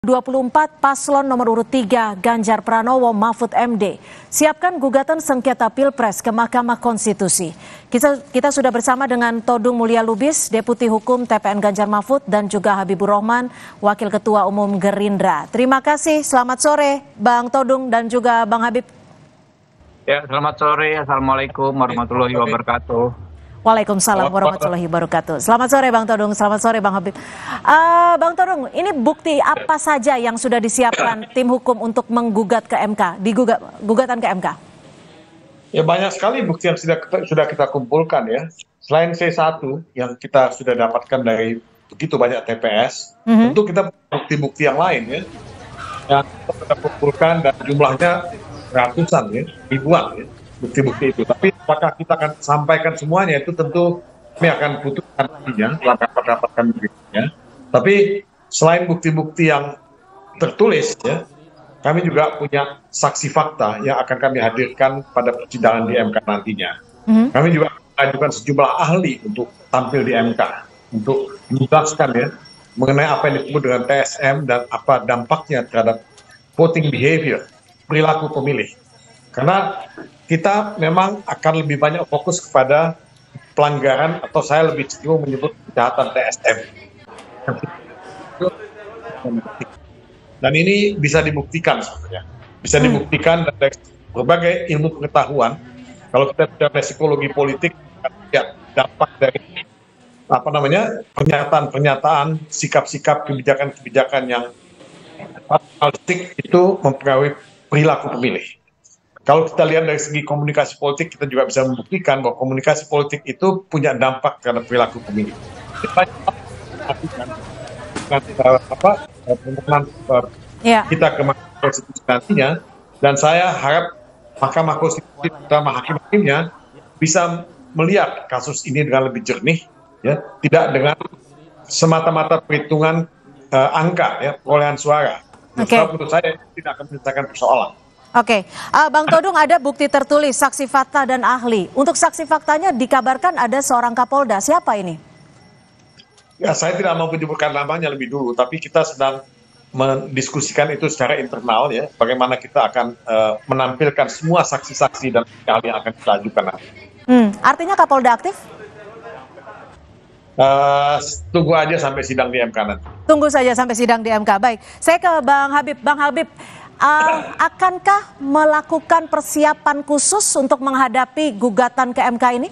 24 paslon nomor urut 3 Ganjar Pranowo Mahfud MD siapkan gugatan sengketa Pilpres ke Mahkamah Konstitusi. Kita sudah bersama dengan Todung Mulya Lubis, Deputi Hukum TPN Ganjar Mahfud, dan juga Habibur Rahman, Wakil Ketua Umum Gerindra. Terima kasih, selamat sore Bang Todung dan juga Bang Habib. Ya, selamat sore. Assalamualaikum warahmatullahi wabarakatuh. Waalaikumsalam warahmatullahi wabarakatuh. Selamat sore Bang Todung, selamat sore Bang Habib. Bang Todung, ini bukti apa saja yang sudah disiapkan tim hukum untuk menggugat ke MK, gugatan ke MK? Ya, banyak sekali bukti yang sudah kita kumpulkan ya. Selain C1 yang kita sudah dapatkan dari begitu banyak TPS, tentu kita bukti-bukti yang lain ya. Yang kita kumpulkan dan jumlahnya ratusan ya, ribuan ya. Bukti-bukti itu, tapi apakah kita akan sampaikan semuanya itu tentu kami akan putuskan nantinya, rapat-rapatkan berikutnya. Tapi selain bukti-bukti yang tertulis ya, kami juga punya saksi fakta yang akan kami hadirkan pada persidangan di MK nantinya. Kami juga mengajukan sejumlah ahli untuk tampil di MK untuk menjelaskan ya mengenai apa yang disebut dengan TSM dan apa dampaknya terhadap voting behavior, perilaku pemilih. Karena kita memang akan lebih banyak fokus kepada pelanggaran, atau saya lebih cenderung menyebut kejahatan TSM. Dan ini bisa dibuktikan sebenarnya. Bisa dibuktikan dari berbagai ilmu pengetahuan. Kalau kita bicara psikologi politik, ya dampak dari pernyataan-pernyataan, sikap-sikap, kebijakan-kebijakan yang politik itu mempengaruhi perilaku pemilih. Kalau kita lihat dari segi komunikasi politik, kita juga bisa membuktikan bahwa komunikasi politik itu punya dampak terhadap perilaku pemilih. Kita ke Mahkamah Konstitusi nantinya, dan saya harap Mahkamah Konstitusi terutama hakim-hakimnya bisa melihat kasus ini dengan lebih jernih, ya, tidak dengan semata-mata perhitungan angka, ya, perolehan suara. Menurut saya tidak akan menyelesaikan persoalan. Oke, Bang Todung, ada bukti tertulis, saksi fakta dan ahli. Untuk saksi faktanya dikabarkan ada seorang Kapolda. Siapa ini? Ya, saya tidak mau menyebutkan namanya lebih dulu, tapi kita sedang mendiskusikan itu secara internal ya, bagaimana kita akan menampilkan semua saksi-saksi dan ahli yang akan kita ajukan nanti. Artinya Kapolda aktif? Tunggu aja sampai sidang di MK nanti. Tunggu saja sampai sidang di MK. Baik, saya ke Bang Habib. Bang Habib, akankah melakukan persiapan khusus untuk menghadapi gugatan ke MK ini?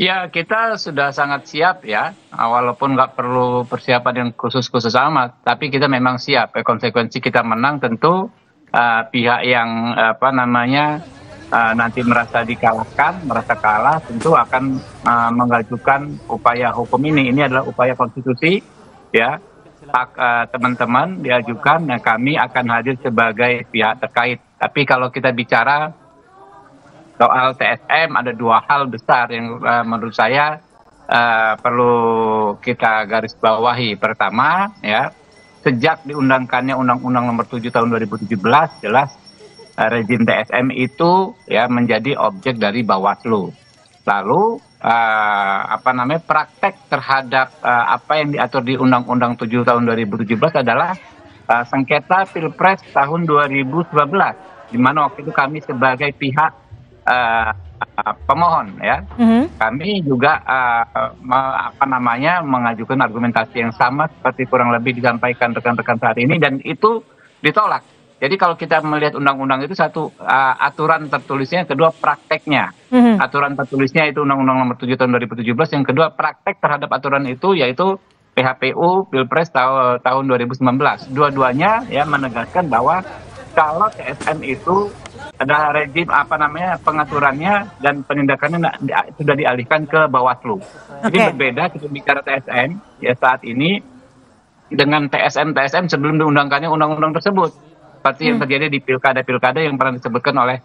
Ya, kita sudah sangat siap ya, walaupun nggak perlu persiapan yang khusus-khusus amat, tapi kita memang siap. Konsekuensi kita menang tentu pihak yang nanti merasa dikalahkan, merasa kalah, tentu akan mengajukan upaya hukum ini. Ini adalah upaya konstitusi, ya. Teman-teman diajukan, nah kami akan hadir sebagai pihak terkait. Tapi kalau kita bicara soal TSM, ada dua hal besar yang menurut saya perlu kita garis bawahi. Pertama, ya, sejak diundangkannya Undang-Undang Nomor 7 Tahun 2017, jelas rezim TSM itu ya menjadi objek dari Bawaslu. Lalu praktek terhadap apa yang diatur di Undang-Undang 7 tahun 2017 adalah sengketa Pilpres tahun 2019, di mana waktu itu kami sebagai pihak pemohon ya, kami juga mengajukan argumentasi yang sama seperti kurang lebih disampaikan rekan-rekan saat ini, dan itu ditolak. Jadi kalau kita melihat undang-undang itu, satu aturan tertulisnya, kedua prakteknya. Aturan tertulisnya itu Undang-Undang Nomor 7 Tahun 2017, yang kedua praktek terhadap aturan itu yaitu PHPU Pilpres tahun 2019. Dua-duanya ya menegaskan bahwa kalau TSM itu ada rezim pengaturannya dan penindakannya sudah dialihkan ke Bawaslu. Jadi berbeda kita bicara TSM ya saat ini dengan TSM sebelum diundangkannya undang-undang tersebut. Seperti yang terjadi di pilkada-pilkada yang pernah disebutkan oleh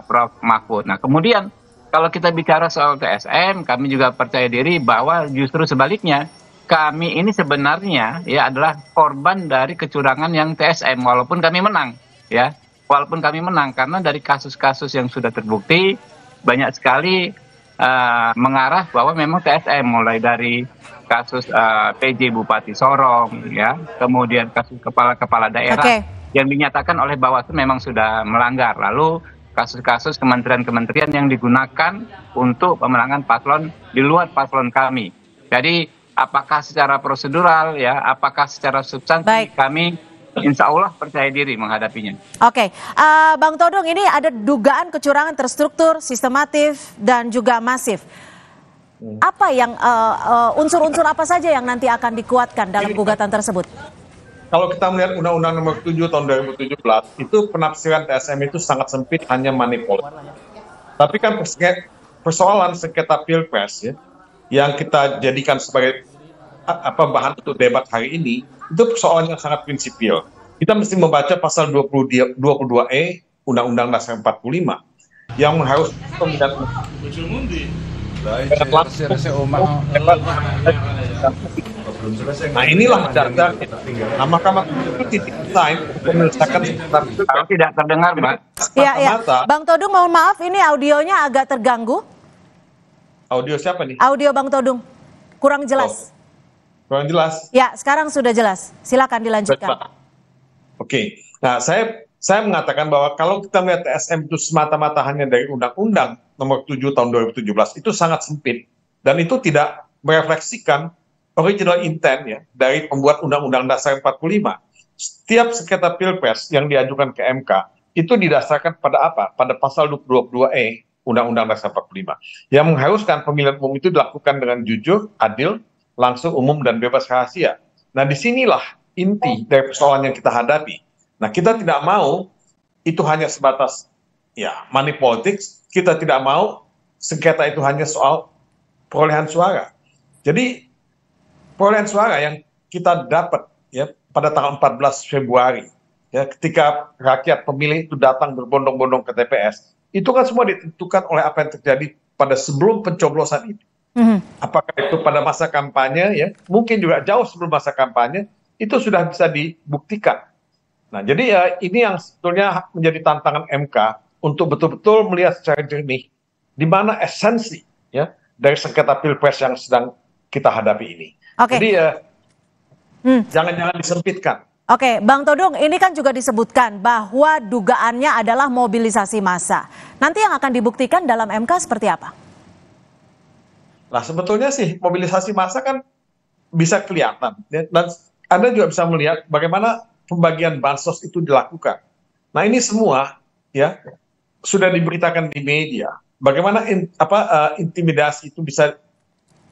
Prof. Mahfud. Nah, kemudian kalau kita bicara soal TSM, kami juga percaya diri bahwa justru sebaliknya, kami ini sebenarnya ya adalah korban dari kecurangan yang TSM, walaupun kami menang, ya. Walaupun kami menang, karena dari kasus-kasus yang sudah terbukti banyak sekali mengarah bahwa memang TSM mulai dari kasus PJ Bupati Sorong, ya, kemudian kasus kepala-kepala daerah yang dinyatakan oleh Bawaslu memang sudah melanggar. Lalu kasus-kasus kementerian-kementerian yang digunakan untuk pemenangan paslon di luar paslon kami. Jadi apakah secara prosedural, ya, apakah secara substansi, kami insya Allah percaya diri menghadapinya. Oke, Bang Todung, ini ada dugaan kecurangan terstruktur, sistematif, dan juga masif. Apa yang unsur-unsur apa saja yang nanti akan dikuatkan dalam gugatan tersebut? Kalau kita melihat Undang-Undang Nomor 7 Tahun 2017, itu penafsiran TSM itu sangat sempit, hanya money politik. Tapi kan persoalan sengketa pilpres, ya, yang kita jadikan sebagai bahan untuk debat hari ini, itu persoalan yang sangat prinsipil. Kita mesti membaca pasal 22E Undang-Undang Dasar 45 yang mengharuskan pemilihan Nah, inilah dasar. Nah, Mahkamah Konstitusi didesain untuk menyelesaikan kalau tidak terdengar, Mbak. Iya. Bang Todung, mohon maaf, ini audionya agak terganggu. Audio siapa nih? Audio Bang Todung kurang jelas. Kurang jelas. Ya, sekarang sudah jelas. Silakan dilanjutkan. Oke. Nah, saya mengatakan bahwa kalau kita melihat TSM itu semata-mata hanya dari Undang-Undang Nomor 7 Tahun 2017, itu sangat sempit dan itu tidak merefleksikan original intent, ya, dari pembuat Undang-Undang Dasar 45. Setiap sengketa pilpres yang diajukan ke MK itu didasarkan pada apa? Pada pasal 22E Undang-Undang Dasar 45 yang mengharuskan pemilihan umum itu dilakukan dengan jujur, adil, langsung, umum, dan bebas rahasia. Nah, disinilah inti dari persoalan yang kita hadapi. Nah, kita tidak mau itu hanya sebatas, ya, money politics. Kita tidak mau sengketa itu hanya soal perolehan suara. Jadi perolehan suara yang kita dapat, ya, pada tanggal 14 Februari, ya, ketika rakyat pemilih itu datang berbondong-bondong ke TPS, itu kan semua ditentukan oleh apa yang terjadi pada sebelum pencoblosan itu. Apakah itu pada masa kampanye, ya, mungkin juga jauh sebelum masa kampanye, itu sudah bisa dibuktikan. Nah, jadi ya, ini yang sebetulnya menjadi tantangan MK untuk betul-betul melihat secara jernih di mana esensi, ya, dari sengketa pilpres yang sedang kita hadapi ini. Jadi ya, jangan disempitkan. Oke, Bang Todung, ini kan juga disebutkan bahwa dugaannya adalah mobilisasi massa. Nanti yang akan dibuktikan dalam MK seperti apa? Nah, sebetulnya sih mobilisasi massa kan bisa kelihatan, ya, dan Anda juga bisa melihat bagaimana pembagian bansos itu dilakukan. Nah, ini semua, ya, sudah diberitakan di media. Bagaimana intimidasi itu bisa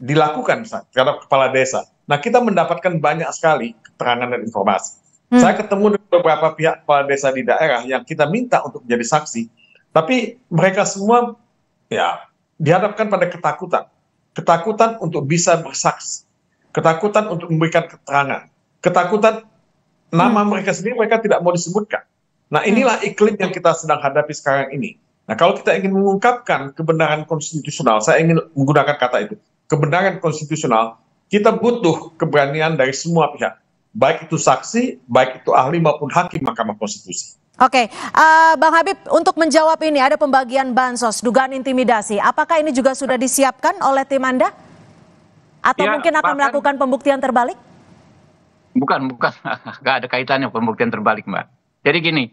dilakukan misalnya terhadap kepala desa. Nah, kita mendapatkan banyak sekali keterangan dan informasi. Saya ketemu dengan beberapa pihak kepala desa di daerah yang kita minta untuk menjadi saksi, tapi mereka semua, ya, dihadapkan pada ketakutan untuk bisa bersaksi, ketakutan untuk memberikan keterangan, ketakutan nama mereka sendiri mereka tidak mau disebutkan. Nah, inilah iklim yang kita sedang hadapi sekarang ini. Nah, kalau kita ingin mengungkapkan kebenaran konstitusional, saya ingin menggunakan kata itu, kebenaran konstitusional, kita butuh keberanian dari semua pihak, baik itu saksi, baik itu ahli maupun hakim Mahkamah Konstitusi. Oke, Bang Habib, untuk menjawab ini ada pembagian bansos, dugaan intimidasi. Apakah ini juga sudah disiapkan oleh tim Anda? Atau ya, mungkin akan melakukan pembuktian terbalik? Bukan, nggak ada kaitannya pembuktian terbalik, Mbak. Jadi gini,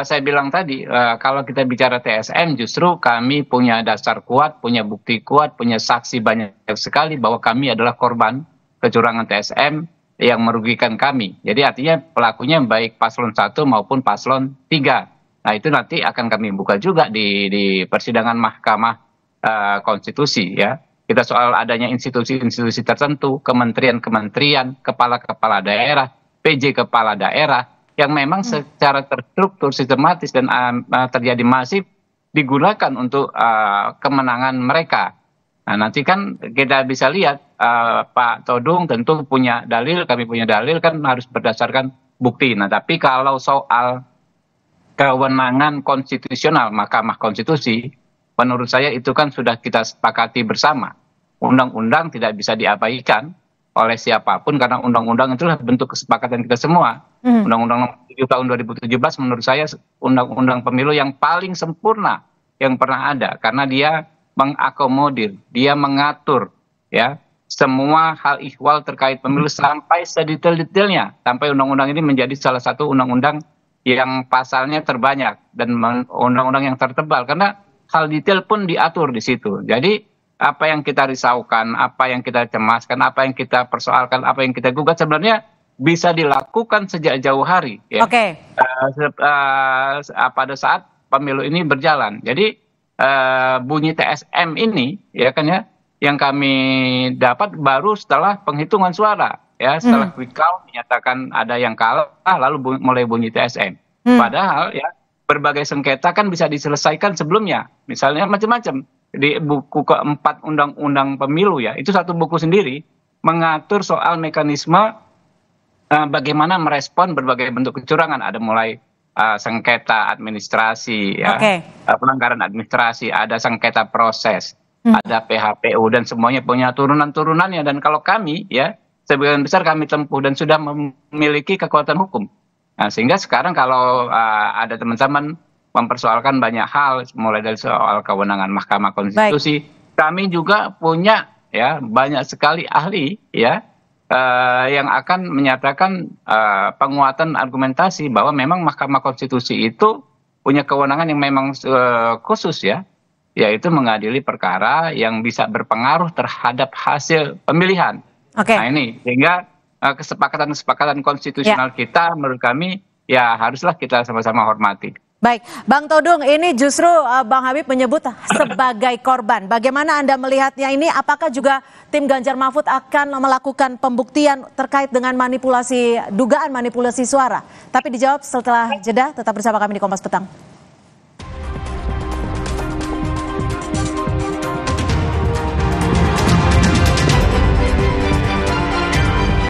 saya bilang tadi, kalau kita bicara TSM, justru kami punya dasar kuat, punya bukti kuat, punya saksi banyak sekali bahwa kami adalah korban kecurangan TSM yang merugikan kami. Jadi artinya pelakunya baik paslon 1 maupun paslon 3. Nah, itu nanti akan kami buka juga di persidangan Mahkamah Konstitusi, ya. Kita soal adanya institusi-institusi tertentu, kementerian-kementerian, kepala-kepala daerah, PJ kepala daerah, yang memang secara terstruktur, sistematis, dan terjadi masif digunakan untuk kemenangan mereka. Nah, nanti kan kita bisa lihat Pak Todung tentu punya dalil, kami punya dalil, kan harus berdasarkan bukti. Nah, tapi kalau soal kewenangan konstitusional Mahkamah Konstitusi, menurut saya itu kan sudah kita sepakati bersama. Undang-undang tidak bisa diabaikan oleh siapapun karena undang-undang itulah bentuk kesepakatan kita semua. Undang-Undang Nomor 7 Tahun 2017 menurut saya undang-undang pemilu yang paling sempurna yang pernah ada karena dia mengakomodir, dia mengatur ya semua hal ihwal terkait pemilu sampai sedetail-detailnya, sampai undang-undang ini menjadi salah satu undang-undang yang pasalnya terbanyak dan undang-undang yang tertebal karena hal detail pun diatur di situ. Jadi apa yang kita risaukan, apa yang kita cemaskan, apa yang kita persoalkan, apa yang kita gugat sebenarnya bisa dilakukan sejak jauh hari ya. Oke. Pada saat pemilu ini berjalan. Jadi bunyi TSM ini ya kan ya yang kami dapat baru setelah penghitungan suara ya, setelah quick count dinyatakan ada yang kalah lalu mulai bunyi TSM. Padahal ya berbagai sengketa kan bisa diselesaikan sebelumnya. Misalnya macam-macam di buku keempat Undang-Undang Pemilu ya, itu satu buku sendiri mengatur soal mekanisme bagaimana merespon berbagai bentuk kecurangan. Ada mulai sengketa administrasi ya, pelanggaran administrasi, ada sengketa proses, ada PHPU dan semuanya punya turunan-turunannya. Dan kalau kami ya sebagian besar kami tempuh dan sudah memiliki kekuatan hukum. Nah, sehingga sekarang kalau ada teman-teman mempersoalkan banyak hal, mulai dari soal kewenangan Mahkamah Konstitusi, kami juga punya ya banyak sekali ahli ya yang akan menyatakan penguatan argumentasi bahwa memang Mahkamah Konstitusi itu punya kewenangan yang memang khusus ya, yaitu mengadili perkara yang bisa berpengaruh terhadap hasil pemilihan. Nah ini sehingga kesepakatan konstitusional kita menurut kami ya haruslah kita sama-sama hormati. Baik, Bang Todung, ini justru Bang Habib menyebut sebagai korban. Bagaimana Anda melihatnya ini? Apakah juga tim Ganjar Mahfud akan melakukan pembuktian terkait dengan dugaan manipulasi suara? Tapi dijawab setelah jeda, tetap bersama kami di Kompas Petang.